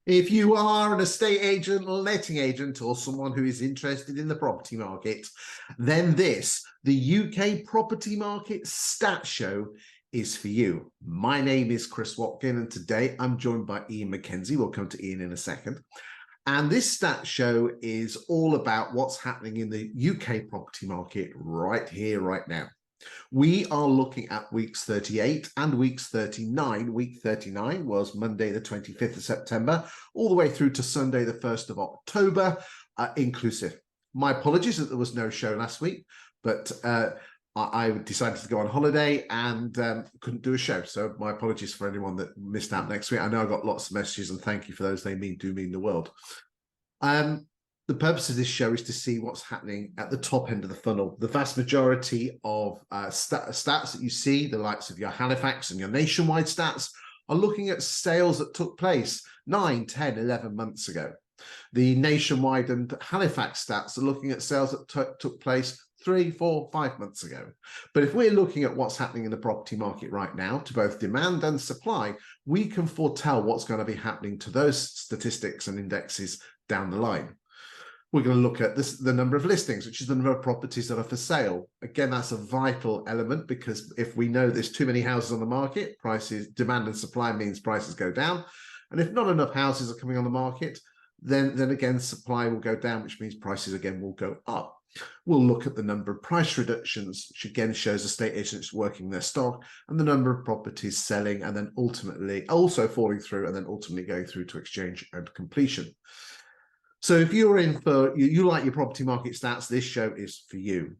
If you are an estate agent, letting agent, or someone who is interested in the property market, then this, the UK Property Market Stat Show, is for you. My name is Chris Watkin, and today I'm joined by Iain McKenzie. We'll come to Iain in a second. And this stat show is all about what's happening in the UK property market right here, right now. We are looking at weeks 38 and weeks 39. Week 39 was Monday, the 25th of September, all the way through to Sunday, the 1st of October, inclusive. My apologies that there was no show last week, but I decided to go on holiday and couldn't do a show. So my apologies for anyone that missed out next week. I know I got lots of messages, and thank you for those. They do mean the world. The purpose of this show is to see what's happening at the top end of the funnel. The vast majority of stats that you see, the likes of your Halifax and your nationwide stats, are looking at sales that took place 9, 10, 11 months ago. The nationwide and Halifax stats are looking at sales that took place 3, 4, 5 months ago. But if we're looking at what's happening in the property market right now, to both demand and supply, we can foretell what's going to be happening to those statistics and indexes down the line. We're going to look at the number of listings, which is the number of properties that are for sale. Again, that's a vital element, because if we know there's too many houses on the market, demand and supply means prices go down. And if not enough houses are coming on the market, then again, supply will go down, which means prices again will go up. We'll look at the number of price reductions, which again shows estate agents working their stock, and the number of properties selling, and then ultimately also falling through, and then ultimately going through to exchange and completion. So if you're in for, you like your property market stats, this show is for you.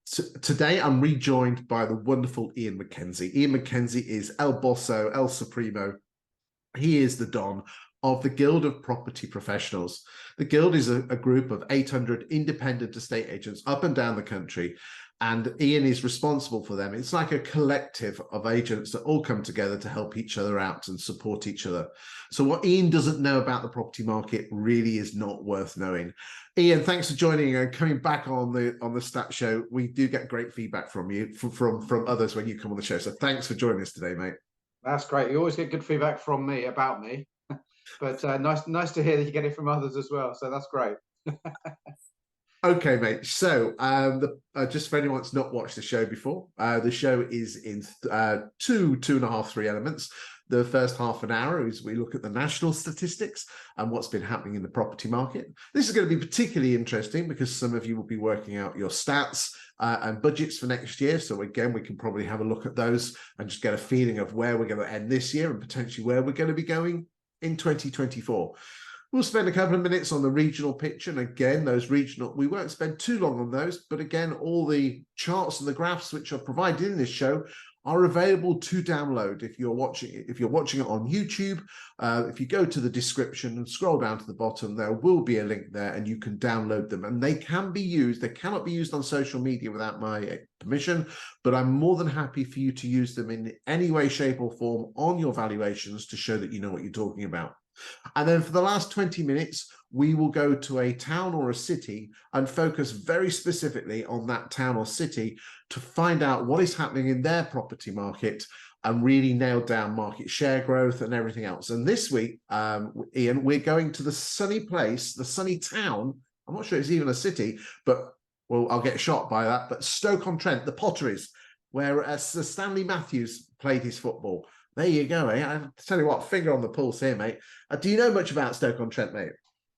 Today, I'm rejoined by the wonderful Iain McKenzie. Iain McKenzie is El Bosso, El Supremo. He is the Don of the Guild of Property Professionals. The Guild is a group of 800 independent estate agents up and down the country, and Iain is responsible for them. It's like a collective of agents that all come together to help each other out and support each other. So what Iain doesn't know about the property market really is not worth knowing. Iain, thanks for joining and coming back on the stat show. We do get great feedback from you, from others when you come on the show. So thanks for joining us today, mate. That's great. You always get good feedback from me about me. But nice to hear that you get it from others as well. So that's great. Okay, mate. So just for anyone that's not watched the show before, the show is in 2.5, 3 elements. The first half an hour is we look at the national statistics and what's been happening in the property market. This is going to be particularly interesting because some of you will be working out your stats and budgets for next year. So again, we can probably have a look at those and just get a feeling of where we're going to end this year and potentially where we're going to be going in 2024. We'll spend a couple of minutes on the regional picture, and again, those regional, we won't spend too long on those, but again, all the charts and the graphs which are provided in this show are available to download if you're watching it. If you're watching it on YouTube, if you go to the description and scroll down to the bottom, there will be a link there and you can download them, and they can be used. They cannot be used on social media without my permission, but I'm more than happy for you to use them in any way, shape or form on your valuations to show that you know what you're talking about. And then for the last 20 minutes, we will go to a town or a city and focus very specifically on that town or city to find out what is happening in their property market and really nail down market share growth and everything else. And this week, Iain, we're going to the sunny place, the sunny town. I'm not sure it's even a city, but well, I'll get shot by that. But Stoke-on-Trent, the Potteries, where Sir Stanley Matthews played his football. There you go, eh? I tell you what, finger on the pulse here, mate. Do you know much about Stoke-on-Trent, mate?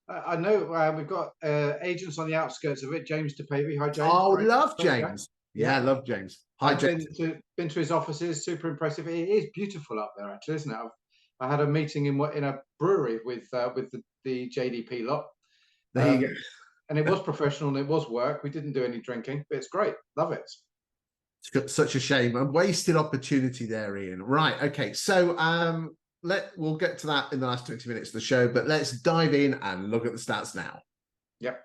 I know we've got agents on the outskirts of it. James DePavey. Hi, James. Oh, love James. Yeah, I love James. Hi, James. Been to his offices. Super impressive. It is beautiful up there, actually, isn't it? I had a meeting in a brewery with the JDP lot. There you go. And it was professional and it was work. We didn't do any drinking, but it's great. Love it. It's such a shame. A wasted opportunity there, Iain. Right. Okay. So we'll get to that in the last 20 minutes of the show, but let's dive in and look at the stats now. Yep.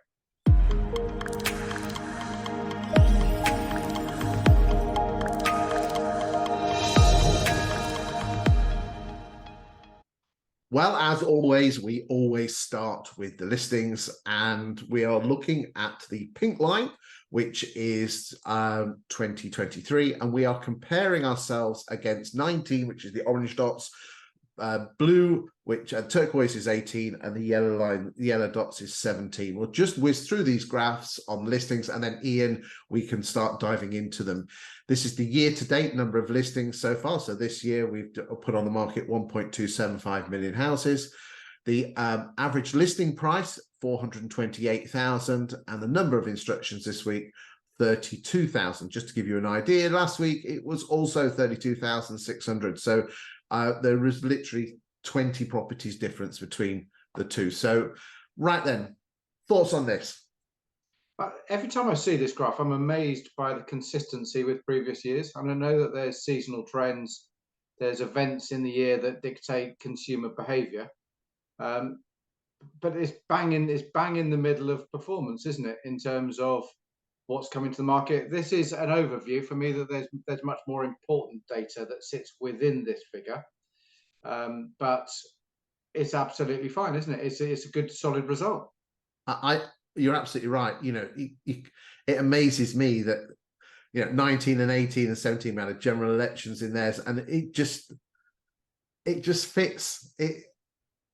Well, as always, we always start with the listings, and we are looking at the pink line, which is 2023, and we are comparing ourselves against 19, which is the orange dots, blue, which turquoise is 18, and the yellow dots is 17. We'll just whiz through these graphs on listings, and then Iain, we can start diving into them. This is the year-to-date number of listings so far. So this year we've put on the market 1.275 million houses. The average listing price, 428,000, and the number of instructions this week, 32,000. Just to give you an idea, last week it was also 32,600. So there is literally 20 properties difference between the two. So right then, thoughts on this? Every time I see this graph, I'm amazed by the consistency with previous years. I know that there's seasonal trends, there's events in the year that dictate consumer behavior. But it's bang in the middle of performance, isn't it, in terms of what's coming to the market? This is an overview for me, that there's much more important data that sits within this figure, but it's absolutely fine, isn't it? It's a good solid result. You're absolutely right. It amazes me that 19 and 18 and 17 we had general elections in theirs, and it just fits it.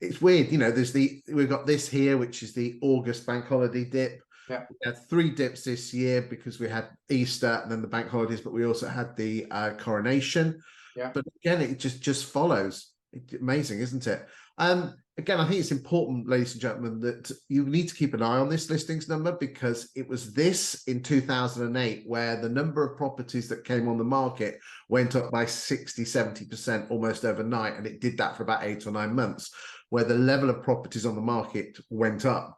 It's weird, we've got this here, which is the August bank holiday dip. Yeah. We had 3 dips this year because we had Easter and then the bank holidays, but we also had the coronation. Yeah. But again, it just follows. It's amazing, isn't it? Again, I think it's important, ladies and gentlemen, that you need to keep an eye on this listings number, because it was this in 2008 where the number of properties that came on the market went up by 60-70% almost overnight, and it did that for about 8 or 9 months, where the level of properties on the market went up.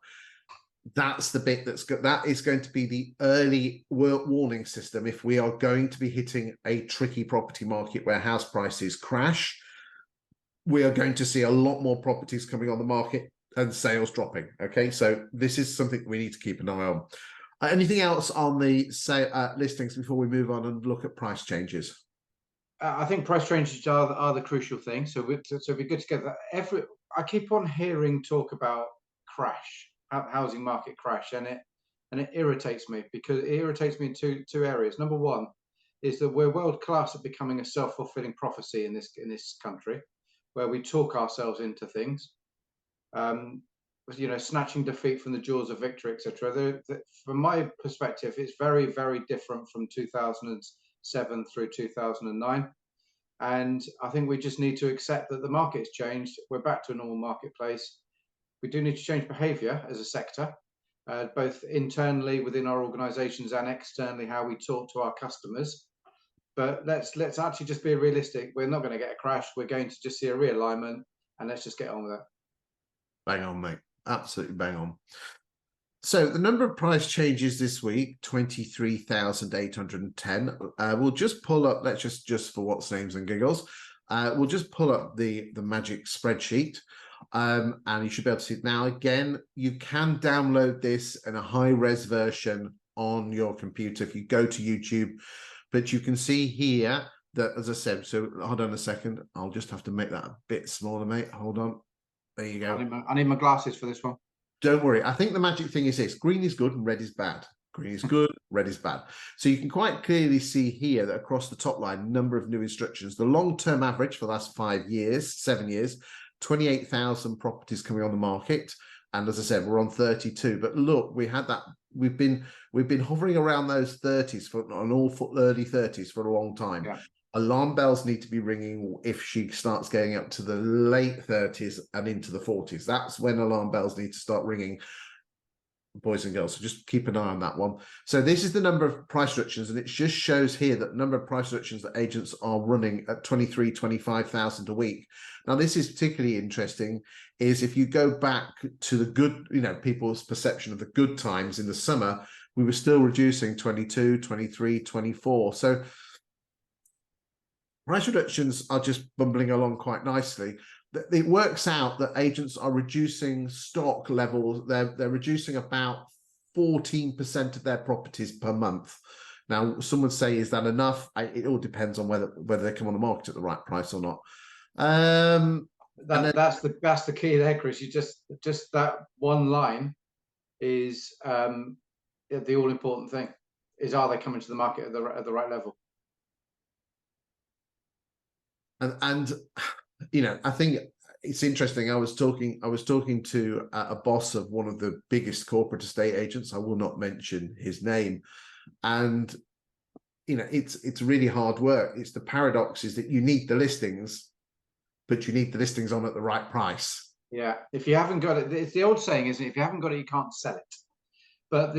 That's the bit that is going to be the early warning system if we are going to be hitting a tricky property market where house prices crash. We are going to see a lot more properties coming on the market and sales dropping. Okay, so this is something we need to keep an eye on. Anything else on the listings before we move on and look at price changes? I think price changes are the crucial thing. So it'd be good to get that. I keep on hearing talk about crash, housing market crash, and it irritates me, because it irritates me in two areas. Number one is that we're world class at becoming a self-fulfilling prophecy in this country, where we talk ourselves into things, snatching defeat from the jaws of victory, etc. From my perspective, it's very, very different from 2007 through 2009. And I think we just need to accept that the market's changed. We're back to a normal marketplace. We do need to change behavior as a sector, both internally within our organizations and externally, how we talk to our customers. But let's actually just be realistic. We're not going to get a crash. We're going to just see a realignment, and let's just get on with it. Bang on, mate. Absolutely bang on. So the number of price changes this week, 23,810. We'll just pull up, let's just for what's names and giggles, we'll just pull up the magic spreadsheet, and you should be able to see it now. Again, you can download this in a high-res version on your computer if you go to YouTube. But you can see here that, as I said, so hold on a second. I'll just have to make that a bit smaller, mate. Hold on. There you go. I need my glasses for this one. Don't worry. I think the magic thing is this. Green is good and red is bad. Green is good, red is bad. So you can quite clearly see here that across the top line, number of new instructions. The long-term average for the last 7 years, 28,000 properties coming on the market. And as I said, we're on 32. But look, we had that. We've been hovering around those 30s for an awful early 30s for a long time. Yeah. Alarm bells need to be ringing if she starts going up to the late 30s and into the 40s. That's when alarm bells need to start ringing, boys and girls. So just keep an eye on that one. So this is the number of price reductions, and it just shows here that the number of price reductions that agents are running at 25,000 a week. Now, this is particularly interesting, is if you go back to the good, people's perception of the good times in the summer, we were still reducing 22, 23, 24. So price reductions are just bumbling along quite nicely. It works out that agents are reducing stock levels. They're reducing about 14% of their properties per month. Now, some would say, is that enough? It all depends on whether they come on the market at the right price or not. That's the key there, Chris. You just that one line is the all important thing. Is, are they coming to the market at the right level? And I think it's interesting. I was talking to a boss of one of the biggest corporate estate agents. I will not mention his name, and it's really hard work. It's the paradox is that you need the listings, but you need the listings on at the right price. Yeah, if you haven't got it, it's the old saying, isn't it? If you haven't got it, you can't sell it. But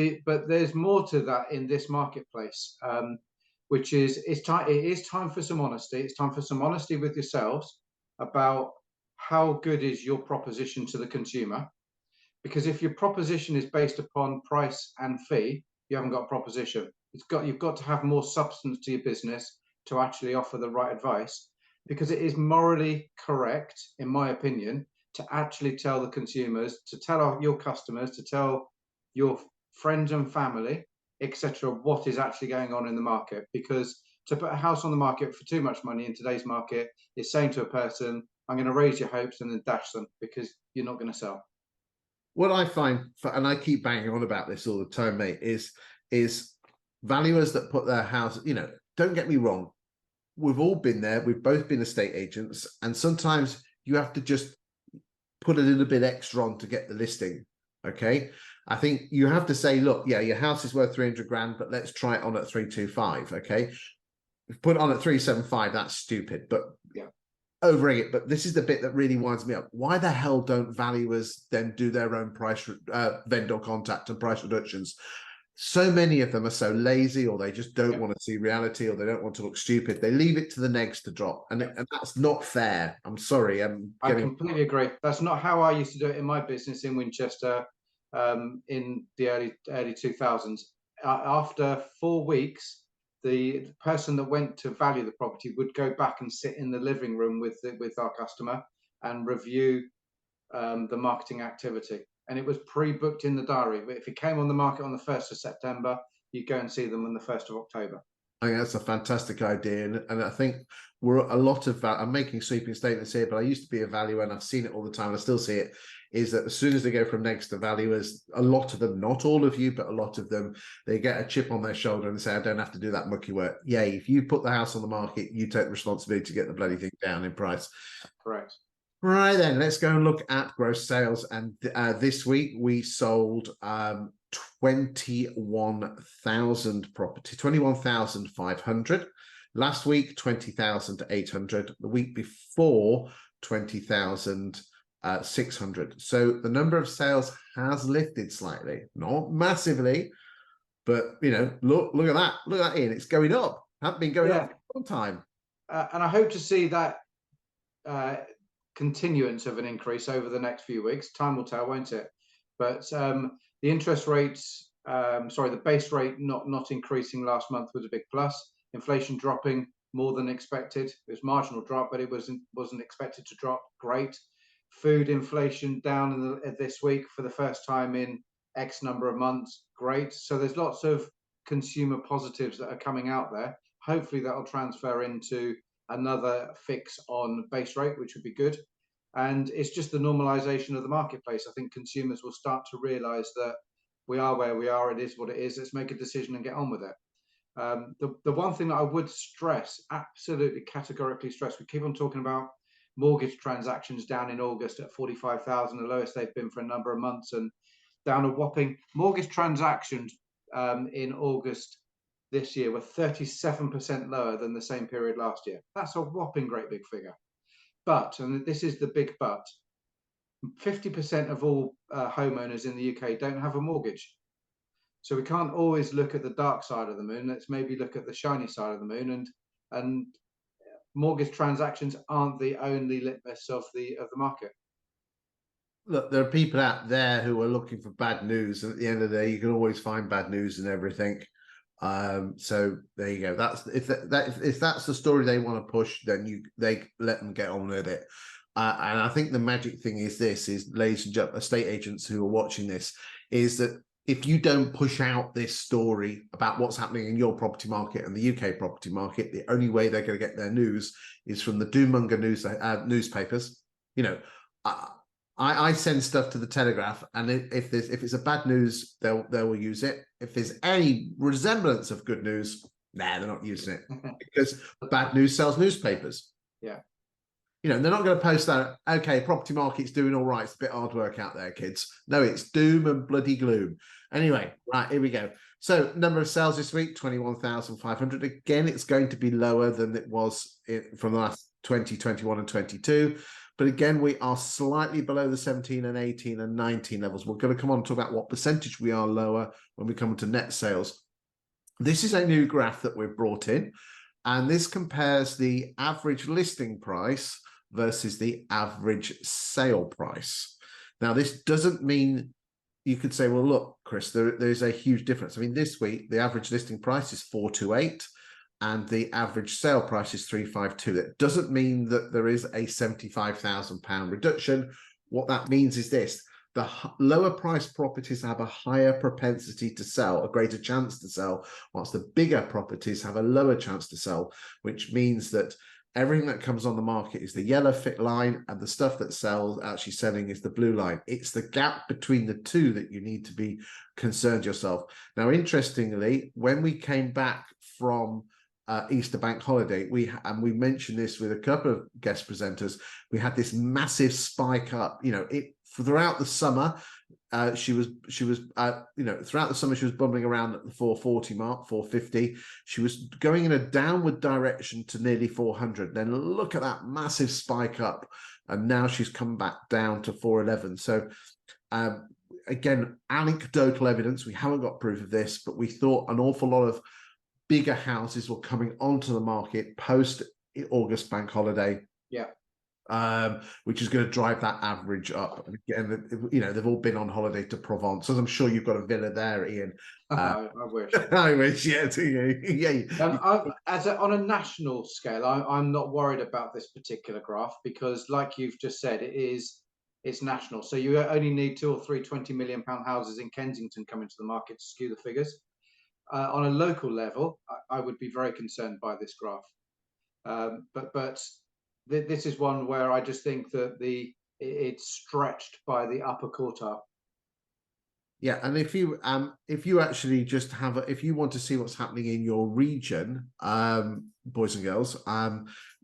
there's more to that in this marketplace, which is it is time for some honesty. It's time for some honesty with yourselves about how good is your proposition to the consumer. Because if your proposition is based upon price and fee, you haven't got a proposition. You've got to have more substance to your business to actually offer the right advice. Because it is morally correct, in my opinion, to actually tell the consumers, to tell your customers, to tell your friends and family, etc., what is actually going on in the market. Because to put a house on the market for too much money in today's market is saying to a person, I'm going to raise your hopes and then dash them because you're not going to sell. What I find, and I keep banging on about this all the time, mate, is valuers that put their house, don't get me wrong, we've all been there, we've both been estate agents, and sometimes you have to just put a little bit extra on to get the listing. Okay, I think you have to say, look, yeah, your house is worth 300 grand, but let's try it on at 325. Okay, put it on at 375, that's stupid, but yeah, overing it. But this is the bit that really winds me up. Why the hell don't valuers then do their own price vendor contact and price reductions? So many of them are so lazy, or they just don't want to see reality, or they don't want to look stupid. They leave it to the next to drop, and that's not fair. I'm sorry. I completely agree. That's not how I used to do it in my business in Winchester in the early 2000s. After 4 weeks, the person that went to value the property would go back and sit in the living room with our customer and review the marketing activity. And it was pre-booked in the diary. But if it came on the market on the 1st of September, you go and see them on the 1st of October. I think that's a fantastic idea. And I think we're a lot of, I'm making sweeping statements here, but I used to be a valuer and I've seen it all the time. I still see it, is that as soon as they go from negs to valuers, a lot of them, not all of you, but a lot of them, they get a chip on their shoulder and say, I don't have to do that mucky work. Yay, if you put the house on the market, you take the responsibility to get the bloody thing down in price. Correct. Right then, let's go and look at gross sales. And this week we sold 21,000 property, 21,500. Last week, 20,800. The week before, 20,600. So the number of sales has lifted slightly, not massively, but look at that. Look at that, Ian. It's going up. Hasn't been going up for a long time. And I hope to see that continuance of an increase over the next few weeks. Time will tell, won't it? But the interest rates, the base rate not increasing last month was a big plus. Inflation dropping more than expected. It was marginal drop, but it wasn't expected to drop. Great. Food inflation down this week for the first time in X number of months. Great. So there's lots of consumer positives that are coming out there. Hopefully that will transfer into another fix on base rate, which would be good. And it's just the normalization of the marketplace. I think consumers will start to realize that we are where we are. It is what it is. Let's make a decision and get on with it. The one thing that I would stress, absolutely categorically stress, we keep on talking about mortgage transactions down in August at 45,000, the lowest they've been for a number of months, and down a whopping mortgage transactions in August this year were 37% lower than the same period last year. That's a whopping great big figure. But, and this is the big but, 50% of all homeowners in the UK don't have a mortgage. So we can't always look at the dark side of the moon. Let's maybe look at the shiny side of the moon. And mortgage transactions aren't the only litmus of the market. Look, there are people out there who are looking for bad news, and at the end of the day, you can always find bad news in everything. So there you go. That's if that's the story they want to push, then they let them get on with it. And I think the magic thing is this: is ladies and gentlemen, estate agents who are watching this, is that if you don't push out this story about what's happening in your property market and the UK property market, the only way they're going to get their news is from the doom-monger newspapers. I send stuff to the Telegraph, and if it's a bad news, they will use it. If there's any resemblance of good news, they're not using it because bad news sells newspapers. Yeah. You know, they're not going to post that, okay, property market's doing all right. It's a bit hard work out there, kids. No, it's doom and bloody gloom. Anyway, right, here we go. So number of sales this week, 21,500. Again, it's going to be lower than it was from the last 20, 21 and 22. But again, we are slightly below the 17 and 18 and 19 levels. We're going to come on and talk about what percentage we are lower when we come to net sales. This is a new graph that we've brought in, and this compares the average listing price versus the average sale price. Now, this doesn't mean you could say, well, look, Chris, there's a huge difference. I mean, this week, the average listing price is 428 and the average sale price is 352. That doesn't mean that there is a £75,000 reduction. What that means is this: the lower price properties have a higher propensity to sell, a greater chance to sell, whilst the bigger properties have a lower chance to sell, which means that everything that comes on the market is the yellow fit line, and the stuff that sells actually selling is the blue line. It's the gap between the two that you need to be concerned yourself. Now, interestingly, when we came back from Easter bank holiday, we mentioned this with a couple of guest presenters, we had this massive spike up. You know, it throughout the summer, she was throughout the summer she was bumbling around at the 440 mark, 450. She was going in a downward direction to nearly 400. Then look at that massive spike up, and now she's come back down to 411. So again, anecdotal evidence. We haven't got proof of this, but we thought an awful lot of bigger houses were coming onto the market post August bank holiday. Yeah. Which is going to drive that average up. And you know, they've all been on holiday to Provence, as I'm sure you've got a villa there, Iain. I wish. I wish, yeah, yeah. On a national scale, I'm not worried about this particular graph because, like you've just said, it's national. So you only need 2 or 3 £20 million houses in Kensington coming to the market to skew the figures. On a local level, I would be very concerned by this graph. But this is one where I just think that it's stretched by the upper quartile. Yeah, and if you actually just have if you want to see what's happening in your region, boys and girls,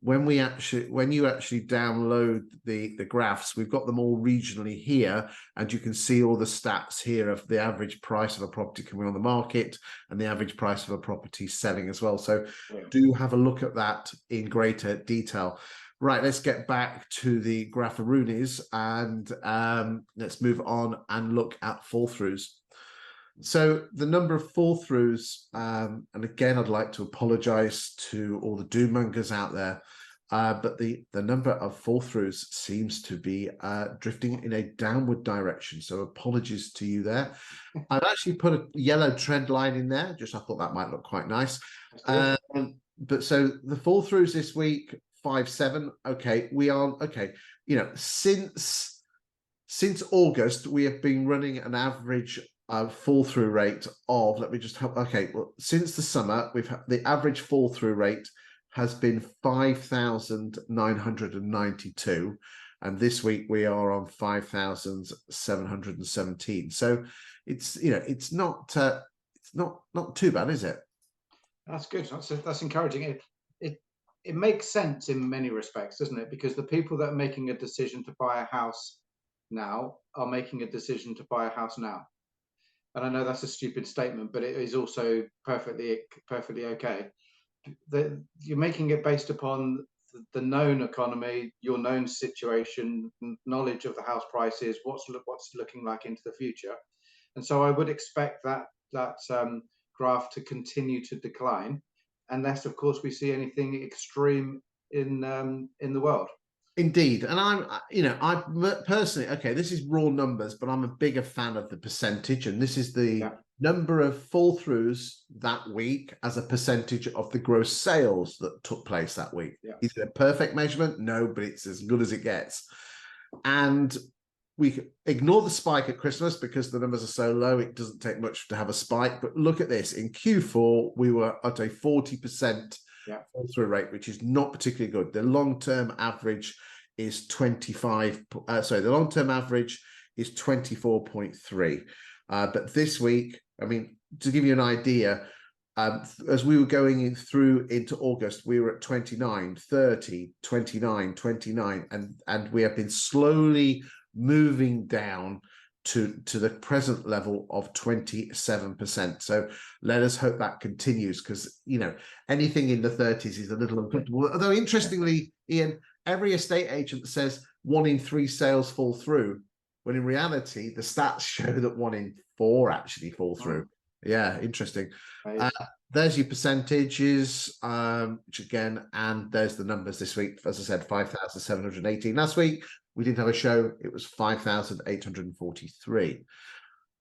when you actually download the graphs, we've got them all regionally here, and you can see all the stats here of the average price of a property coming on the market and the average price of a property selling as well. So do have a look at that in greater detail. Right, let's get back to the graph-a-roonies and let's move on and look at fall-throughs. So the number of fall-throughs, and again, I'd like to apologise to all the doom-mongers out there, but the number of fall-throughs seems to be drifting in a downward direction. So apologies to you there. I've actually put a yellow trend line in there. I thought that might look quite nice. But so the fall-throughs this week, 5.7. Okay, we are okay. You know, since August, we have been running an average fall through rate of. Let me just have. Okay, well, since the summer, we've had the average fall through rate has been 5,992, and this week we are on 5,717. So it's it's not too bad, is it? That's good. That's encouraging. It makes sense in many respects, doesn't it? Because the people that are making a decision to buy a house now are making a decision to buy a house now. And I know that's a stupid statement, but it is also perfectly okay. You're making it based upon the known economy, your known situation, knowledge of the house prices, what's looking like into the future. And so I would expect that graph to continue to decline, unless, of course, we see anything extreme in the world. Indeed, and I personally, okay, this is raw numbers, but I'm a bigger fan of the percentage, and this is the number of fall throughs that week as a percentage of the gross sales that took place that week. Is it a perfect measurement? No, but it's as good as it gets. And we ignore the spike at Christmas because the numbers are so low, it doesn't take much to have a spike. But look at this. In Q4, we were at a 40% fall through rate, which is not particularly good. The long-term average is 25. The long-term average is 24.3. But this week, I mean, to give you an idea, as we were going through into August, we were at 29, 30, 29, 29, and we have been slowly moving down to the present level of 27%. So let us hope that continues, because anything in the 30s is a little uncomfortable. Although interestingly, Ian, every estate agent says 1 in 3 sales fall through, when in reality the stats show that 1 in 4 actually fall through. Yeah, interesting. There's your percentages, which again, and there's the numbers this week. As I said, 5,718. Last week we didn't have a show, it was 5,843.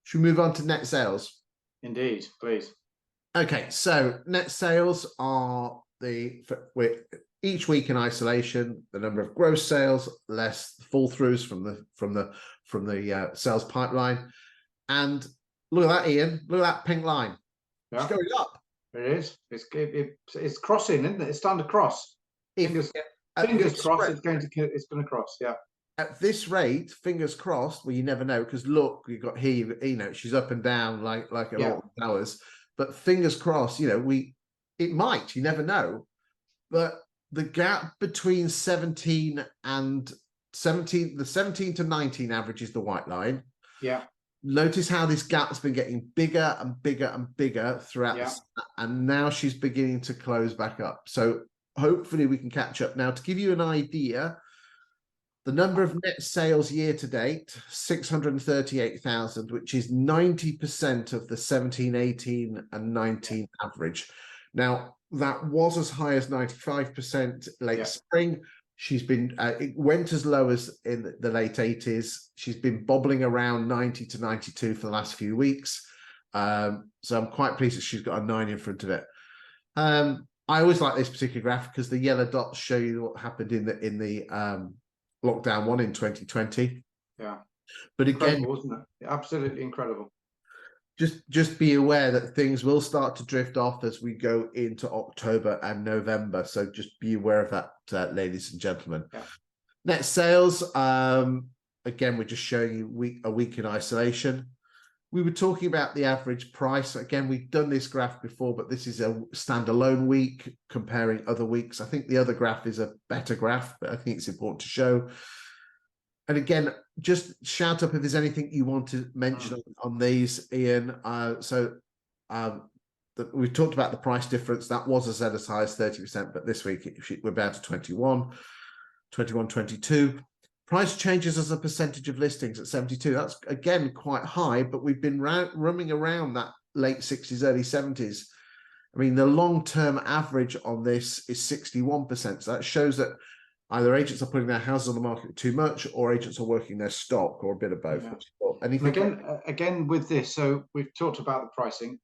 Should we move on to net sales? Indeed, please. Okay, so net sales are each week in isolation, the number of gross sales less fall throughs from the sales pipeline. And look at that, Ian. Look at that pink line. Yeah. It's going up. It is. It's crossing, isn't it? It's starting to cross. Fingers crossed. It's going to cross. Yeah. At this rate, fingers crossed. Well, you never know, because look, you got here. She's up and down like an Alton Towers. But fingers crossed. It might. You never know. But the gap between 17 and 17, the 17 to 19 average is the white line. Yeah. Notice how this gap's been getting bigger and bigger and bigger throughout this, and now she's beginning to close back up. So hopefully we can catch up. Now, to give you an idea, the number of net sales year to date, 638,000, which is 90% of the 17, 18 and 19 average. Now, that was as high as 95% late spring. She's been, it went as low as in the late 80s. She's been bobbling around 90 to 92 for the last few weeks. So I'm quite pleased that she's got a 9 in front of it. I always like this particular graph because the yellow dots show you what happened in the lockdown 1 in 2020. Yeah. But again, incredible, wasn't it? Absolutely incredible. Just be aware that things will start to drift off as we go into October and November. So just be aware of that, ladies and gentlemen. Yeah. Net sales, again, we're just showing you a week in isolation. We were talking about the average price. Again, we've done this graph before, but this is a standalone week comparing other weeks. I think the other graph is a better graph, but I think it's important to show. And again, just shout up if there's anything you want to mention on these, Ian. We've talked about the price difference. That was as high as 30%, but this week we're down to 21, 22. Price changes as a percentage of listings at 72. That's, again, quite high, but we've been roaming around that late 60s, early 70s. I mean, the long-term average on this is 61%. So that shows that either agents are putting their houses on the market too much, or agents are working their stock, or a bit of both. Yeah. Anything? Again, with this, so we've talked about the pricing.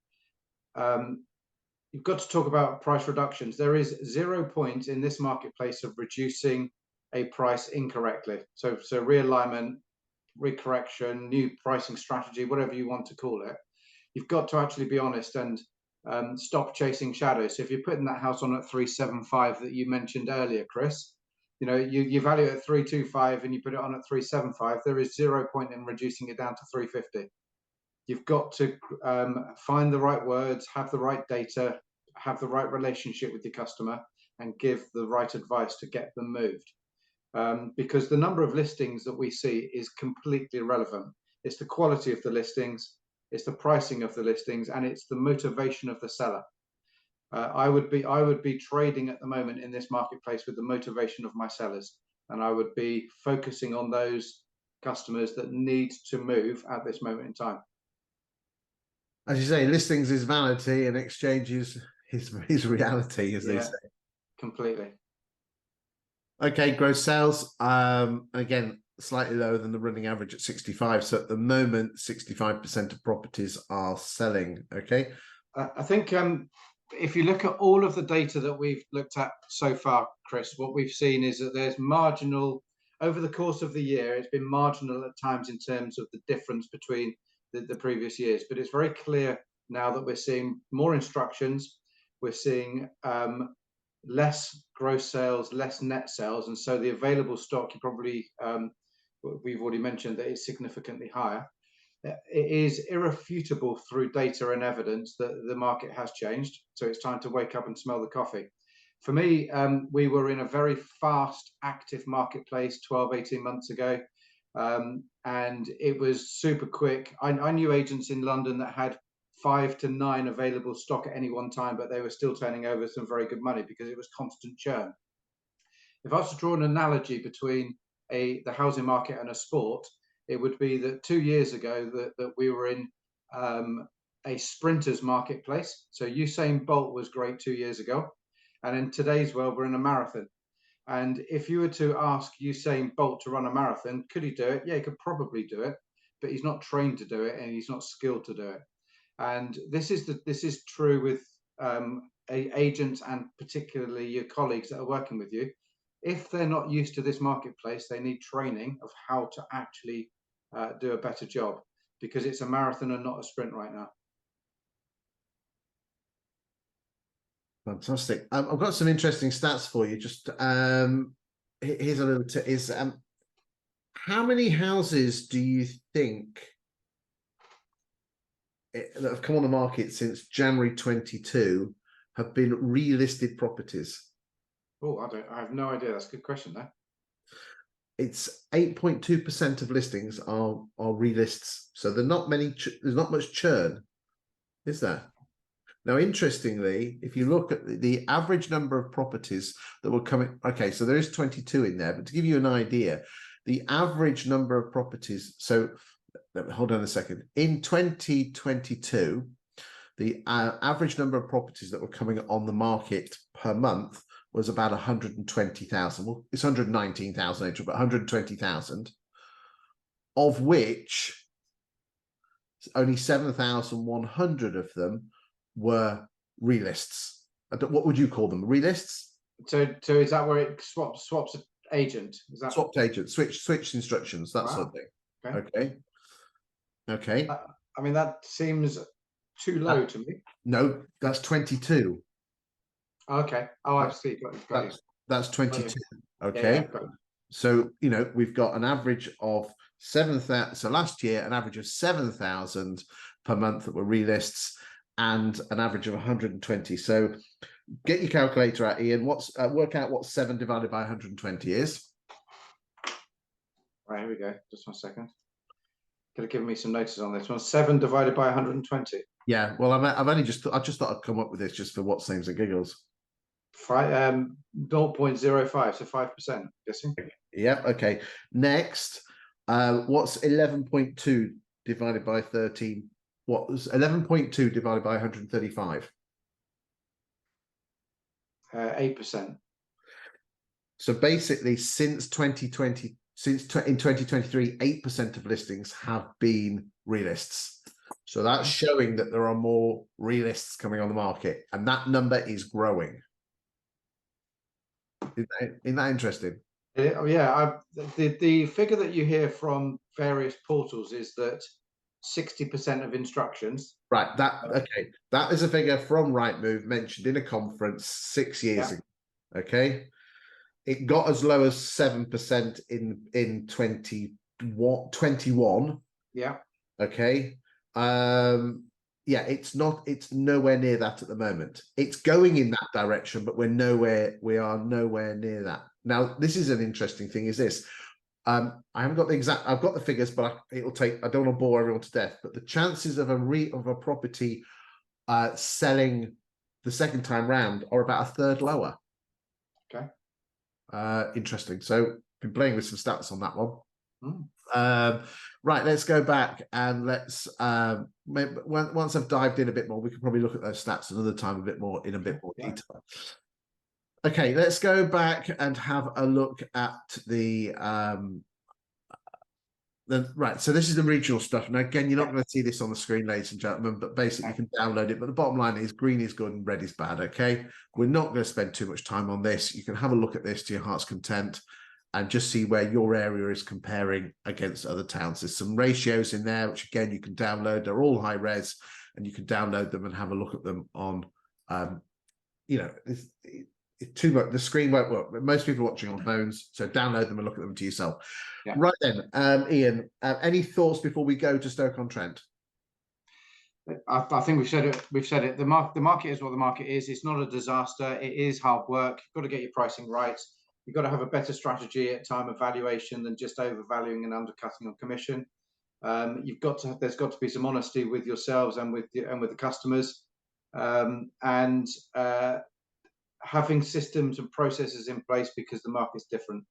You've got to talk about price reductions. There is 0 point in this marketplace of reducing a price incorrectly. So realignment, recorrection, new pricing strategy, whatever you want to call it. You've got to actually be honest and stop chasing shadows. So if you're putting that house on at 375 that you mentioned earlier, Chris, you value it at 325 and you put it on at 375, there is 0 point in reducing it down to 350. You've got to find the right words, have the right data, have the right relationship with your customer, and give the right advice to get them moved. Because the number of listings that we see is completely irrelevant. It's the quality of the listings, it's the pricing of the listings, and it's the motivation of the seller. I would be trading at the moment in this marketplace with the motivation of my sellers, and I would be focusing on those customers that need to move at this moment in time. As you say, listings is vanity and exchanges is reality, as they say. Completely. Okay, gross sales, again, slightly lower than the running average at 65. So at the moment, 65% of properties are selling. Okay. I think if you look at all of the data that we've looked at so far, Chris, what we've seen is that there's marginal, over the course of the year, it's been marginal at times in terms of the difference between the previous years. But it's very clear now that we're seeing more instructions, we're seeing less gross sales, less net sales, and so the available stock, you probably we've already mentioned that it's significantly higher. it is irrefutable through data and evidence that the market has changed. So it's time to wake up and smell the coffee. For me, we were in a very fast, active marketplace 12, 18 months ago. And it was super quick. I knew agents in London that had 5 to 9 available stock at any one time, but they were still turning over some very good money because it was constant churn. If I was to draw an analogy between the housing market and a sport, it would be that 2 years ago that we were in a sprinters marketplace. So Usain Bolt was great 2 years ago, and in today's world we're in a marathon. And if you were to ask Usain Bolt to run a marathon, could he do it? Yeah, he could probably do it, but he's not trained to do it, and he's not skilled to do it. And this is true with agents, and particularly your colleagues that are working with you. If they're not used to this marketplace, they need training of how to actually do a better job, because it's a marathon and not a sprint right now. Fantastic. I've got some interesting stats for you. Just here's a little how many houses do you think that have come on the market since January 22 have been relisted properties? Oh, I have no idea. That's a good question there. It's 8.2% of listings are relists. So there's not much churn, is there? Now, interestingly, if you look at the average number of properties that were coming, okay, so there is 22 in there, but to give you an idea, the average number of properties, so hold on a second, in 2022, the average number of properties that were coming on the market per month was about 120,000. Well, it's 119,000, but 120,000, of which only 7,100 of them were relists. What would you call them? Relists? So is that where it swaps agent? Is that swapped agent, switched instructions, that sort of thing? Okay. I mean, that seems too low to me. No, that's 22. Okay. Oh, I see. Got you. That's 22. Okay. Yeah, so we've got an average of 7,000. So last year, an average of 7,000 per month that were relists, and an average of 120. So get your calculator out, Ian. Work out what 7 divided by 120 is. Right, here we go. Just 1 second. Could have given me some notices on this one. 7 divided by 120. Yeah, well, I just thought I'd come up with this just for what names and giggles. 0.05, so 5%. Guessing. Yep. Okay. Next, what's 11.2 divided by 13? What was 11.2 divided by 135? 8%. So basically, since 2020, in 2023, 8% of listings have been relists. So that's showing that there are more relists coming on the market, and that number is growing. Isn't that interesting? Yeah, the figure that you hear from various portals is that 60% of instructions. Right. Okay. That is a figure from Rightmove mentioned in a conference 6 years ago. Okay. It got as low as 7% in 2021. Yeah. Okay. Yeah, it's nowhere near that at the moment. It's going in that direction, but we are nowhere near that. Now, this is an interesting thing, is this. I haven't got I've got the figures, but I don't want to bore everyone to death, but the chances of a property selling the second time round are about a third lower. Okay. Interesting. So been playing with some stats on that one. Right, let's go back and let's once I've dived in a bit more, we can probably look at those stats another time in a bit more detail. Okay, let's go back and have a look at the right. So this is the regional stuff. Now, again, you're not going to see this on the screen, ladies and gentlemen, but basically you can download it. But the bottom line is green is good and red is bad. Okay, we're not going to spend too much time on this. You can have a look at this to your heart's content and just see where your area is comparing against other towns. There's some ratios in there, which again, you can download. They're all high res, and you can download them and have a look at them on, too much. The screen won't work. Most people are watching on phones, so download them and look at them to yourself. Yeah. Right then, Ian, any thoughts before we go to Stoke-on-Trent? I think we've said it. We've said it. The market is what the market is. It's not a disaster. It is hard work. You've got to get your pricing right. You've got to have a better strategy at time of valuation than just overvaluing and undercutting on commission. There's got to be some honesty with yourselves and with the customers, and having systems and processes in place because the market's different.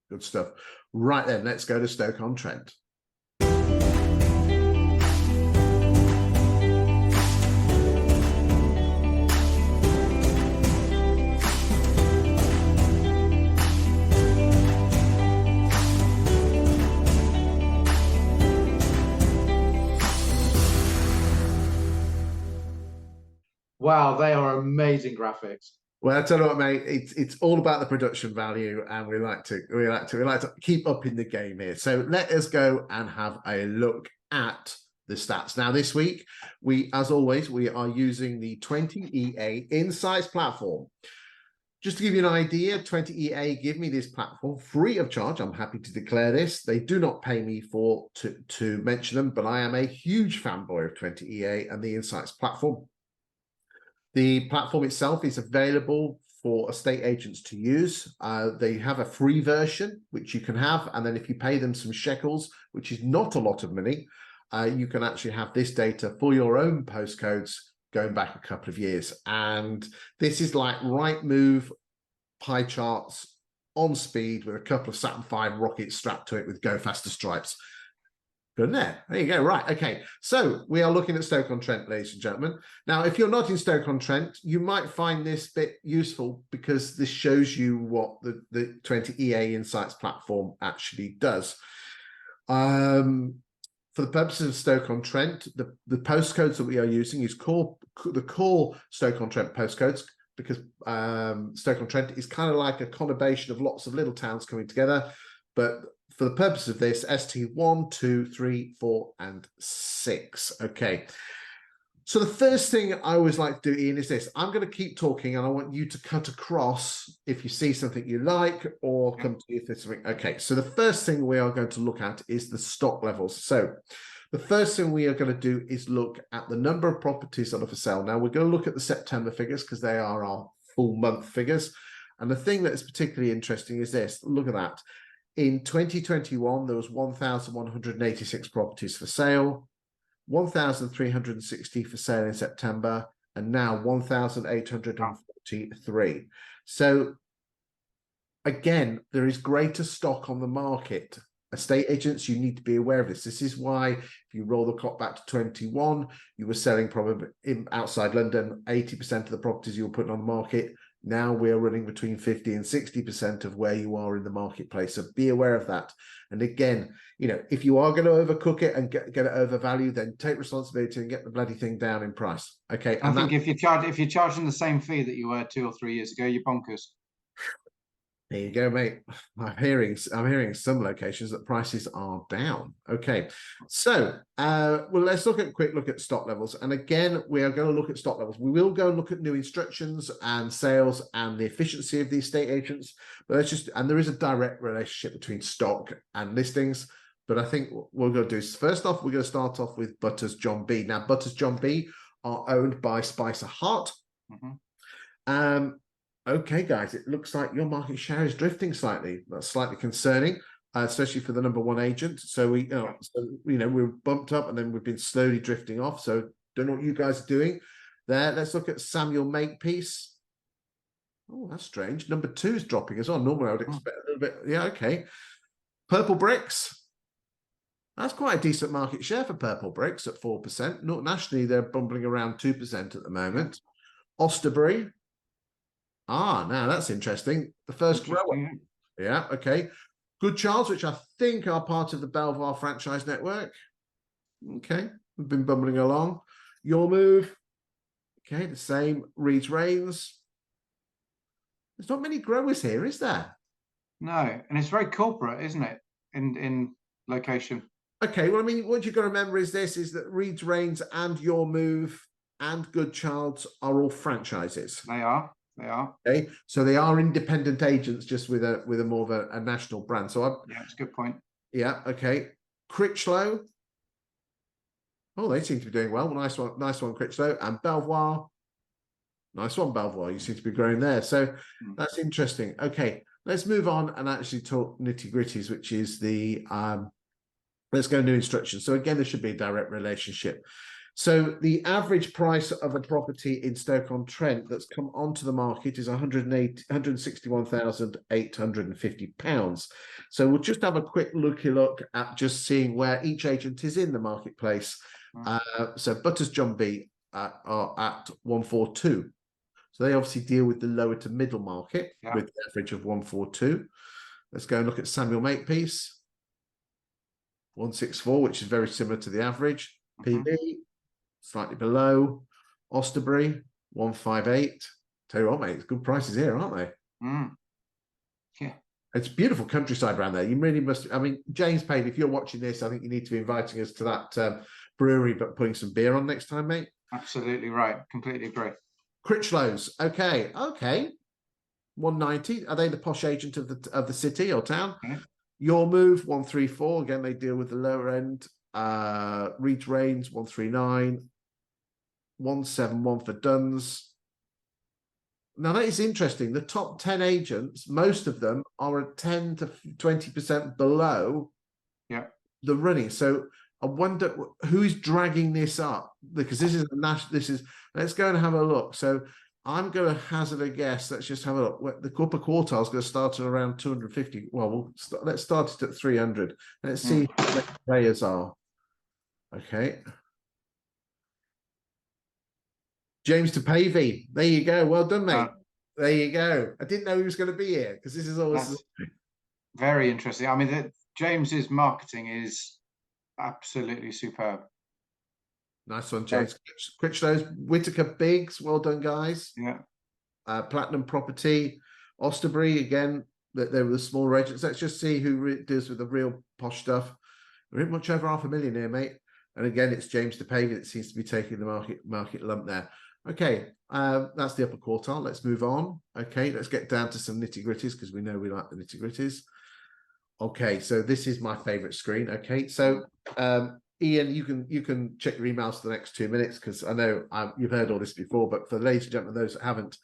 Good stuff. Right then, let's go to Stoke-on-Trent. Wow, they are amazing graphics. Well, I tell you what, mate, it's all about the production value, and we like to keep up in the game here. So let us go and have a look at the stats. Now, this week, as always, we are using the 20EA Insights platform. Just to give you an idea, 20EA give me this platform free of charge. I'm happy to declare this. They do not pay me to mention them, but I am a huge fanboy of 20EA and the Insights platform. The platform itself is available for estate agents to use. They have a free version, which you can have. And then if you pay them some shekels, which is not a lot of money, you can actually have this data for your own postcodes going back a couple of years. And this is like Rightmove pie charts on speed with a couple of Saturn V rockets strapped to it with Go Faster stripes. Good there. There you go. Right. Okay. So we are looking at Stoke-on-Trent, ladies and gentlemen. Now, if you're not in Stoke-on-Trent, you might find this bit useful because this shows you what the 20EA Insights platform actually does. For the purposes of Stoke-on-Trent, the postcodes that we are using is the core Stoke-on-Trent postcodes, because Stoke-on-Trent is kind of like a conurbation of lots of little towns coming together. But for the purpose of this, ST1, 2, 3, 4, and 6. Okay. So the first thing I always like to do, Ian, is this. I'm going to keep talking, and I want you to cut across if you see something you like, or come to you if there's something. Okay. So the first thing we are going to look at is the stock levels. So the first thing we are going to do is look at the number of properties that are for sale. Now, we're going to look at the September figures because they are our full month figures. And the thing that is particularly interesting is this. Look at that. In 2021, there was 1,186 properties for sale, 1,360 for sale in September, and now 1,843. So again, there is greater stock on the market. Estate agents, you need to be aware of this. This is why, if you roll the clock back to 21, you were selling probably outside London, 80% of the properties you were putting on the market. Now we're running between 50 and 60% of where you are in the marketplace. So be aware of that. And again, you know, if you are going to overcook it and get it overvalued, then take responsibility and get the bloody thing down in price. Okay. I think if you're charging the same fee that you were 2 or 3 years ago, you're bonkers. There you go, mate. I'm hearing some locations that prices are down. Okay, so well, let's look at a quick look at stock levels. And again, we are going to look at stock levels. We will go and look at new instructions and sales and the efficiency of the estate agents. But let's just, and there is a direct relationship between stock and listings. But I think what we're going to do is, first off, we're going to start off with Butters John B. Now, Butters John B are owned by Spicer Hart. Okay, guys, it looks like your market share is drifting slightly. That's slightly concerning, especially for the number one agent. So we're bumped up and then we've been slowly drifting off. So don't know what you guys are doing there. Let's look at Samuel Makepeace. Oh, that's strange. Number 2 is dropping as well. Normally I would expect a little bit. Yeah, okay. Purple Bricks. That's quite a decent market share for Purple Bricks at 4%. Not nationally, they're bumbling around 2% at the moment. Osterbury. Ah, now that's interesting. The first grower. Yeah, okay. Good Charles, which I think are part of the Belvoir franchise network. Okay, we've been bumbling along. Your Move. Okay, the same. Reed's Reigns. There's not many growers here, is there? No, and it's very corporate, isn't it? In location. Okay, well, I mean, what you've got to remember is that Reed's Reigns and Your Move and Good Charles are all franchises. They are. They are. Okay, so they are independent agents, just with a more of a national brand. So yeah, it's a good point. yeah, okay. Critchlow. Oh, they seem to be doing well. Nice one, Critchlow. And Belvoir. Nice one, Belvoir. You seem to be growing there. So that's interesting. Okay, let's move on and actually talk nitty-gritties, which is the let's go new instructions. So again, there should be a direct relationship. So the average price of a property in Stoke-on-Trent that's come onto the market is £161,850. So we'll just have a quick look at just seeing where each agent is in the marketplace. So Butters John B are at 142. So they obviously deal with the lower to middle market with the average of 142. Let's go and look at Samuel Makepeace. 164, which is very similar to the average. PB, slightly below. Osterbury, 158. Tell you what, mate, it's good prices here, aren't they? Yeah. It's beautiful countryside around there. You really must. I mean, James Payne, if you're watching this, I think you need to be inviting us to that brewery, but putting some beer on next time, mate. Absolutely right. Completely agree. Critchlow's, okay. 190. Are they the posh agent of the city or town? Your Move, 134. Again, they deal with the lower end. Reed's Reigns, 139. 171 for Duns. Now that is interesting. The top 10 agents, most of them are at 10 to 20% below the running. So I wonder who is dragging this up, because this is let's go and have a look. So I'm going to hazard a guess. Let's just have a look. The upper quartile is going to start at around 250. Well, let's start it at 300. Let's see who the players are. Okay. James DePavey. There you go. Well done, mate. There you go. I didn't know he was going to be here, because this is always very interesting. I mean, James's marketing is absolutely superb. Nice one, James. Critchlow's, Whitaker Biggs. Well done, guys. Yeah. Platinum Property, Osterbury, again, they were the smaller agents. Let's just see who deals with the real posh stuff. We're much over $500,000 here, mate. And again, it's James DePavey that seems to be taking the market lump there. Okay, that's the upper quartile. Let's move on. Okay, let's get down to some nitty-gritties, because we know we like the nitty-gritties. Okay, so this is my favorite screen. Okay, so Ian, you can check your emails for the next 2 minutes, because I know you've heard all this before, but for ladies and gentlemen, those that haven't,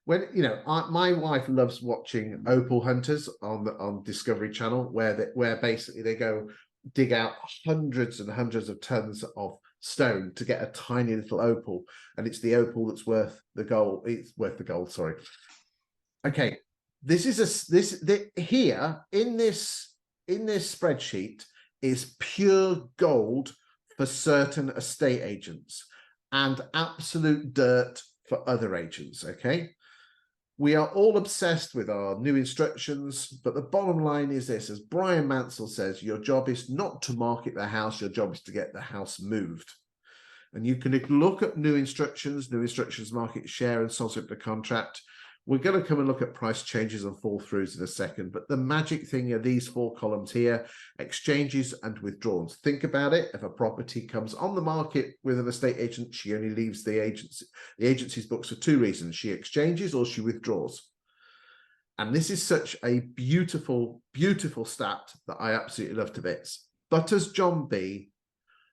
my wife loves watching opal hunters on Discovery Channel, where basically they go dig out hundreds and hundreds of tons of stone to get a tiny little opal, and it's the opal that's worth the gold. It's worth the gold. Sorry. Okay, here in this spreadsheet is pure gold for certain estate agents and absolute dirt for other agents. Okay. We are all obsessed with our new instructions, but the bottom line is this: as Brian Mansell says, your job is not to market the house, your job is to get the house moved. And you can look at new instructions market share, and subject to contract. We're going to come and look at price changes and fall throughs in a second, but the magic thing are these 4 columns here: exchanges and withdrawals. Think about it. If a property comes on the market with an estate agent, she only leaves the agency's books for 2 reasons: she exchanges or she withdraws. And this is such a beautiful, beautiful stat that I absolutely love to bits. Butters John B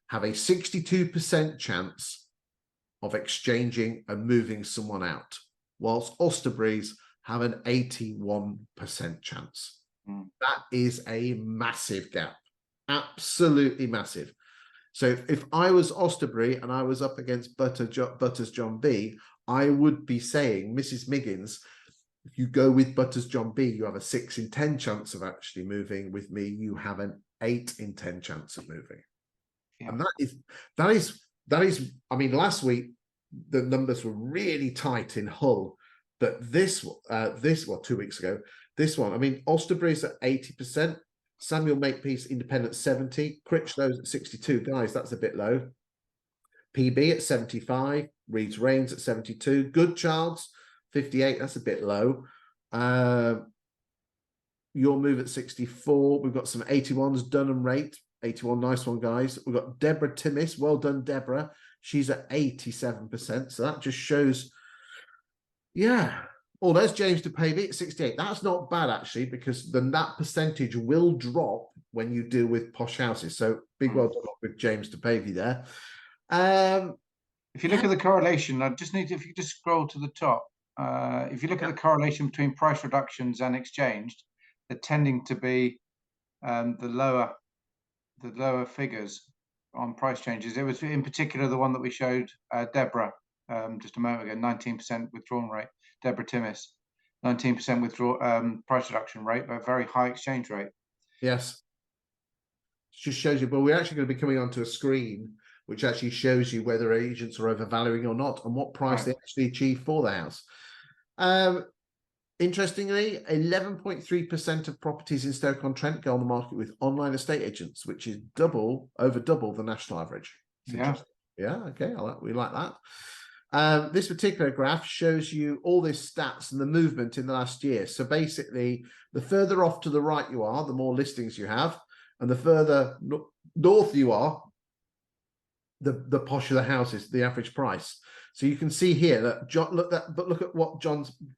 have a 62% chance of exchanging and moving someone out, whilst Osterbury's have an 81% chance. That is a massive gap, absolutely massive. So if I was Osterbury and I was up against Butters John B, I would be saying, Mrs. Miggins, if you go with Butters John B, you have a 6 in 10 chance of actually moving. With me, you have an 8 in 10 chance of moving. And that is, I mean, last week, the numbers were really tight in Hull, but this 2 weeks ago, this one, I mean, Osterbury's at 80%, Samuel Makepeace Independent 70, Critchlow's at 62. Guys, that's a bit low. PB at 75, Reed's Reigns at 72, Goodchild's 58, that's a bit low. Your Move at 64. We've got some 81s, Dunham Rate 81, nice one, guys. We've got Deborah Timmis, well done, Deborah. She's at 87%. So that just shows Yeah. Oh, there's James DePavey at 68. That's not bad, actually, because then that percentage will drop when you deal with posh houses. So big well done with James DePavey there. If you look at the correlation, I just need to, if you just scroll to the top, if you look at the correlation between price reductions and exchanged, they're tending to be the lower figures on price changes. It was in particular the one that we showed Deborah just a moment ago, 19% withdrawal rate. Deborah Timmis, 19% withdraw price reduction rate, but a very high exchange rate. Yes. Just shows you, but we're actually going to be coming onto a screen which actually shows you whether agents are overvaluing or not and what price they actually achieve for the house. Interestingly, 11.3% of properties in Stoke-on-Trent go on the market with online estate agents, which is over double the national average. Yeah. Okay, we like that. This particular graph shows you all these stats and the movement in the last year. So basically, the further off to the right you are, the more listings you have, and the further north you are, the posher the house is, the average price. So you can see here that look at what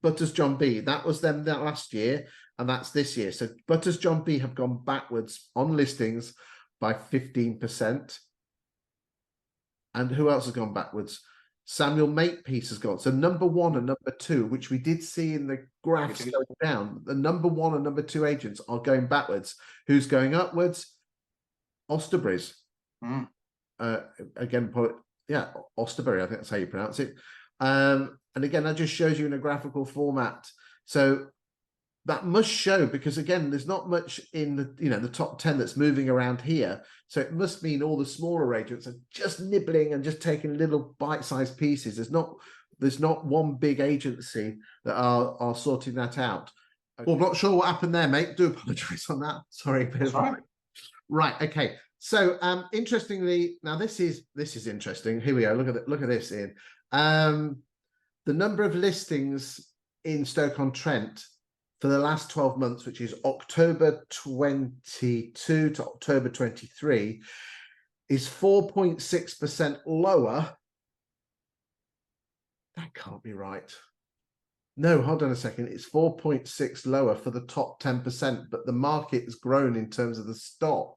Butters John B. That was them that last year, and that's this year. So Butters John B have gone backwards on listings by 15%. And who else has gone backwards? Samuel Makepeace has gone. So number 1 and number 2, which we did see in the graphs going down, the number 1 and number 2 agents are going backwards. Who's going upwards? Osterbury's. Again, Osterbury, I think that's how you pronounce it. And again, that just shows you in a graphical format. So that must show, because again, there's not much in the top 10 that's moving around here. So it must mean all the smaller agents are just nibbling and just taking little bite-sized pieces. There's not one big agency that are sorting that out. Well, I'm not sure what happened there, mate. Do apologize on that. Sorry. Right. Okay. So interestingly, now this is interesting. Here we go. Look at this, Ian. The number of listings in Stoke-on-Trent for the last 12 months, which is October 22 to October 23, is 4.6% lower. That can't be right. No, hold on a second. It's 4.6 lower for the top 10%, but the market has grown in terms of the stock.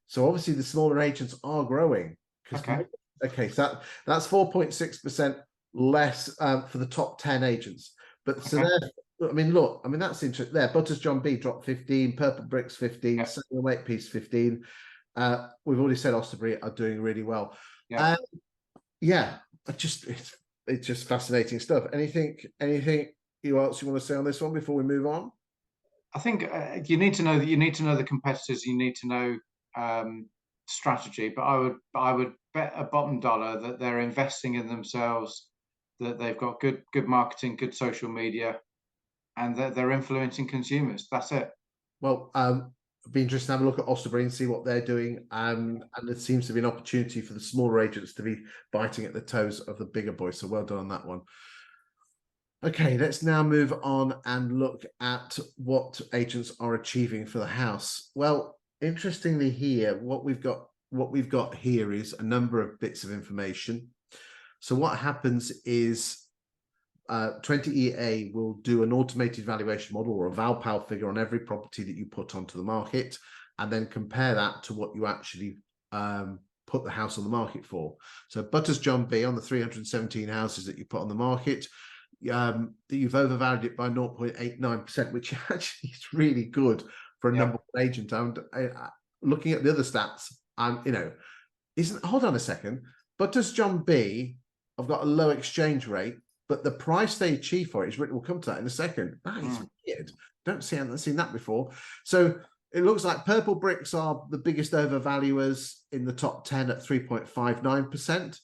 So obviously the smaller agents are growing. Okay, so that's 4.6% less for the top 10 agents. But so there, I mean, look, I mean, that's interesting there. Butters John B dropped 15, Purple Bricks 15, Samuel Makepeace 15. We've already said Osterbury are doing really well. It's just fascinating stuff. Anything else you want to say on this one before we move on? I think you need to know the competitors. You need to know strategy, but I would bet a bottom dollar that they're investing in themselves, that they've got good marketing, good social media, and that they're influencing consumers. That's it. Well, it'd be interesting to have a look at Osterbury and see what they're doing, and there seems to be an opportunity for the smaller agents to be biting at the toes of the bigger boys. So well done on that one. Okay, let's now move on and look at what agents are achieving for the house. Well, interestingly here, what we've got here is a number of bits of information. So what happens is 20EA will do an automated valuation model or a Valpal figure on every property that you put onto the market, and then compare that to what you actually put the house on the market for. So Butters John B, on the 317 houses that you put on the market, you've overvalued it by 0.89%, which actually is really good for a number 1 agent. And looking at the other stats, hold on a second. Butters John B, I've got a low exchange rate, but the price they achieve for it is, we'll come to that in a second. That is weird. Haven't seen that before. So it looks like Purple Bricks are the biggest overvaluers in the top 10 at 3.59%.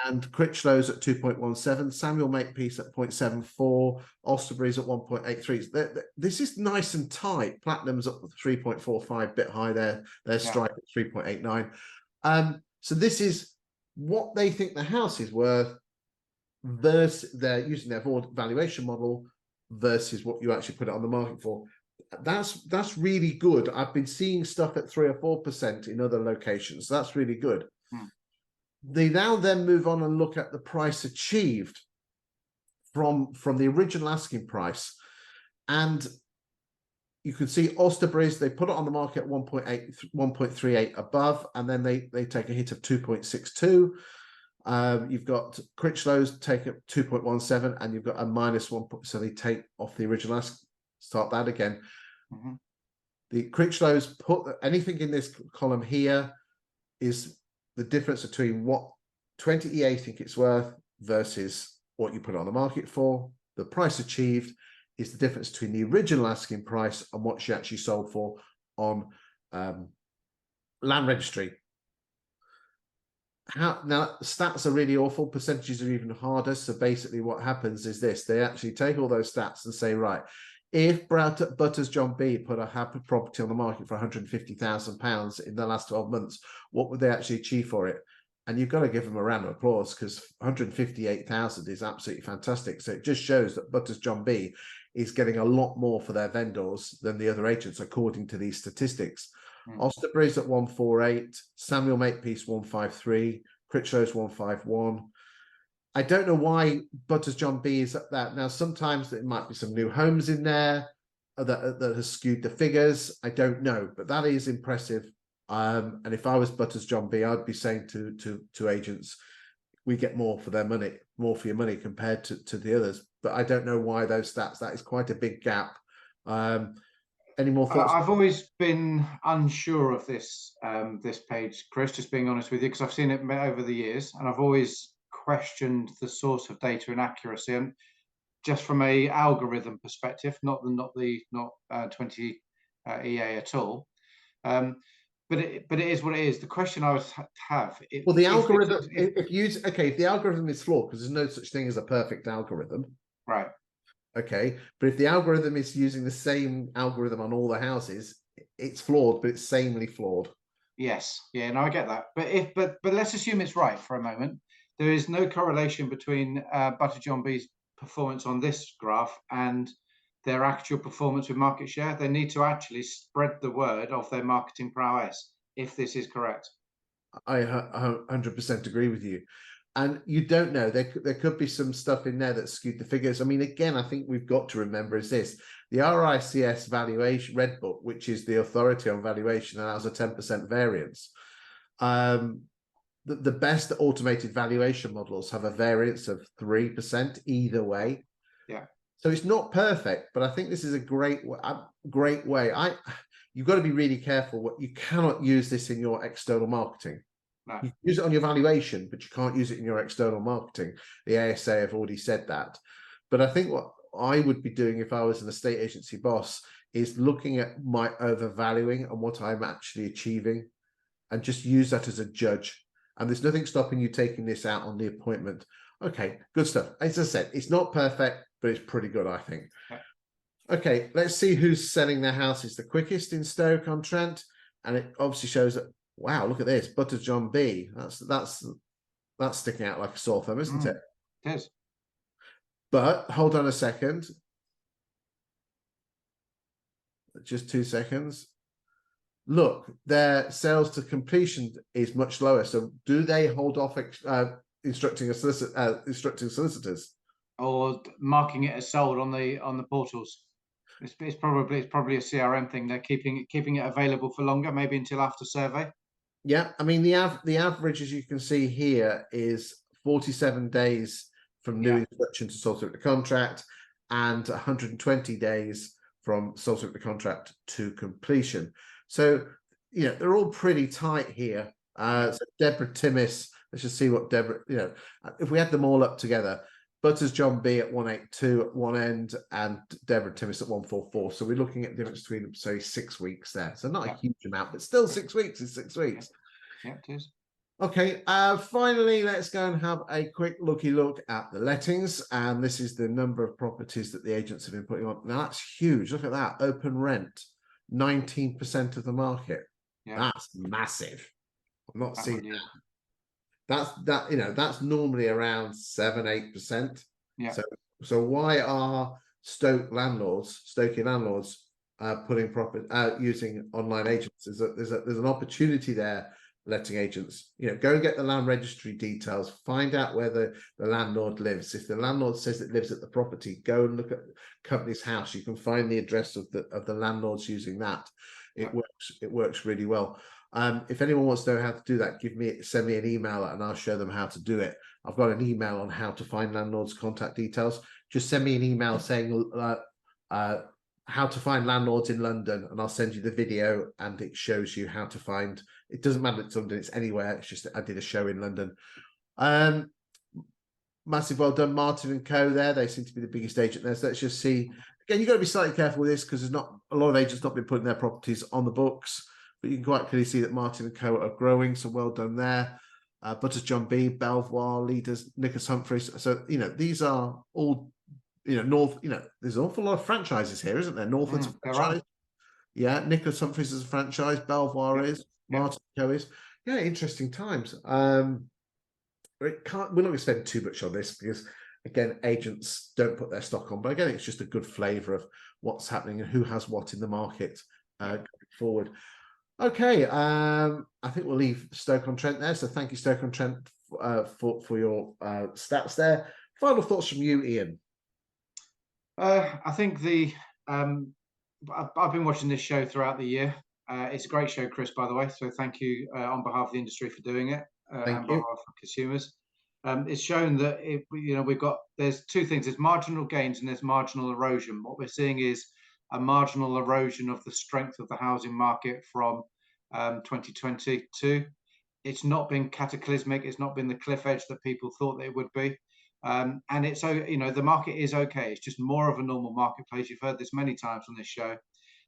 And Critchlow's at 2.17, Samuel Makepeace at 0.74, Osterbury's at 1.83. This is nice and tight. Platinum's at 3.45, bit high there. Their strike at 3.89. So this is what they think the house is worth versus they're using their valuation model versus what you actually put it on the market for. That's really good. I've been seeing stuff at 3 or 4% in other locations. So that's really good. They now then move on and look at the price achieved from the original asking price. And you can see Osterbridge, they put it on the market at 1.38 above, and then they take a hit of 2.62. You've got Critchlow's take up 2.17, and you've got a -1, so they take off the original ask. Start that again. The Critchlow's put anything in this column here is the difference between what 20EA think it's worth versus what you put it on the market for. The price achieved is the difference between the original asking price and what she actually sold for on land registry. Now stats are really awful, percentages are even harder. So basically what happens is this: they actually take all those stats and say, right, if Butters John B put a happy property on the market for £150,000 in the last 12 months, what would they actually achieve for it? And you've got to give them a round of applause, because 158,000 is absolutely fantastic. So it just shows that Butters John B is getting a lot more for their vendors than the other agents, according to these statistics. Osterbridge at 148, Samuel Makepeace 153, Critchlow's 151. I don't know why Butters John B is at that. Now, sometimes there might be some new homes in there that has skewed the figures. I don't know, but that is impressive. And if I was Butters John B, I'd be saying to agents, we get more for their money, more for your money compared to the others. But I don't know why those stats. That is quite a big gap. Any more thoughts? I've always been unsure of this this page, Chris, just being honest with you, because I've seen it over the years, and I've always questioned the source of data inaccuracy, and just from a algorithm perspective, not 20 EA at all. But it is what it is. The question I would have. Well, the algorithm, if the algorithm is flawed, because there's no such thing as a perfect algorithm, right? Okay, but if the algorithm is using the same algorithm on all the houses, it's flawed, but it's samely flawed. Yes, yeah, no, I get that. But let's assume it's right for a moment. There is no correlation between Butter John B's performance on this graph and their actual performance with market share. They need to actually spread the word of their marketing prowess, if this is correct. I 100% agree with you. And you don't know, there could be some stuff in there that skewed the figures. I mean, again, I think we've got to remember is this: the RICS valuation red book, which is the authority on valuation, allows a 10% variance. The best automated valuation models have a variance of 3% either way. Yeah. So it's not perfect, but I think this is a great way. You've got to be really careful. You cannot use this in your external marketing. No. You can use it on your valuation, but you can't use it in your external marketing. The ASA have already said that. But I think what I would be doing if I was an estate agency boss is looking at my overvaluing and what I'm actually achieving, and just use that as a judge. And there's nothing stopping you taking this out on the appointment. Okay, good stuff. As I said, it's not perfect, but it's pretty good, I think. Yeah. Okay, let's see who's selling their houses the quickest in Stoke-on-Trent. And it obviously shows that, wow, look at this, Butters John B. That's sticking out like a sore thumb, isn't it? It is. But hold on a second. Just 2 seconds. Look, their sales to completion is much lower. So do they hold off instructing solicitors? Or marking it as sold on the portals. It's probably a CRM thing. They're keeping it available for longer, maybe until after survey. Yeah, I mean the average, as you can see here, is 47 days from new instruction to sold through the contract, and 120 days from sold through the contract to completion. So they're all pretty tight here. So Deborah Timmis, let's just see what Deborah. If we had them all up together. Butters John B at 182 at one end, and Deborah Timmis at 144. So we're looking at the difference between, say, 6 weeks there. So not a huge amount, but still 6 weeks is 6 weeks. Yeah, it is. Okay, finally, let's go and have a quick look at the lettings. And this is the number of properties that the agents have been putting on. Now, that's huge. Look at that. Open rent, 19% of the market. Yeah. That's massive. I'm not seeing that. That's normally around 7-8%. Yeah. So why are Stoke landlords putting profit using online agents? There's an opportunity there letting agents, go and get the land registry details, find out where the landlord lives. If the landlord says it lives at the property, go and look at company's house. You can find the address of the landlords using that. It works really well. If anyone wants to know how to do that, send me an email and I'll show them how to do it. I've got an email on how to find landlords' contact details. Just send me an email saying how to find landlords in London, and I'll send you the video, and it shows you how to find. It doesn't matter if it's London, it's anywhere. It's just I did a show in London. Massive well done, Martin and Co. There, they seem to be the biggest agent there. So let's just see. Again, you've got to be slightly careful with this because there's not a lot of agents not been putting their properties on the books, but you can quite clearly see that Martin and Co. are growing. So well done there. Butters John B, Belvoir, Leaders, Nicholas Humphreys. So these are all. North, there's an awful lot of franchises here, isn't there? Northwood's a franchise. Yeah, Nicholas Humphreys is a franchise. Belvoir is. Martin Co is. Yeah, interesting times. We're not going to spend too much on this because, again, agents don't put their stock on. But again, it's just a good flavour of what's happening and who has what in the market going forward. Okay, I think we'll leave Stoke-on-Trent there. So thank you, Stoke-on-Trent, for your stats there. Final thoughts from you, Ian. I think I've been watching this show throughout the year. It's a great show, Chris, by the way. So thank you on behalf of the industry for doing it and on behalf of consumers. It's shown that there's two things: there's marginal gains and there's marginal erosion. What we're seeing is a marginal erosion of the strength of the housing market from 2022. It's not been cataclysmic. It's not been the cliff edge that people thought it would be. And it's the market is okay. It's just more of a normal marketplace. You've heard this many times on this show.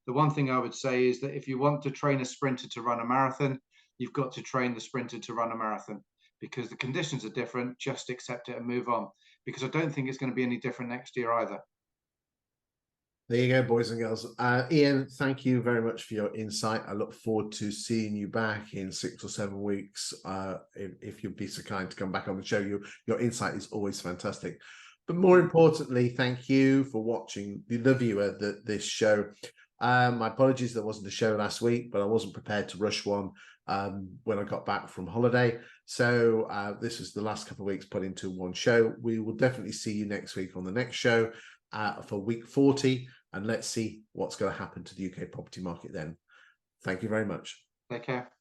The one thing I would say is that if you want to train a sprinter to run a marathon, you've got to train the sprinter to run a marathon because the conditions are different. Just accept it and move on, because I don't think it's going to be any different next year either. There you go, boys and girls. Ian, thank you very much for your insight. I look forward to seeing you back in 6 or 7 weeks. If you'd be so kind to come back on the show, your insight is always fantastic. But more importantly, thank you for watching, the viewer, this show. My apologies, there wasn't a show last week, but I wasn't prepared to rush one when I got back from holiday. So this was the last couple of weeks put into one show. We will definitely see you next week on the next show for week 40. And let's see what's going to happen to the UK property market then. Thank you very much. Take care.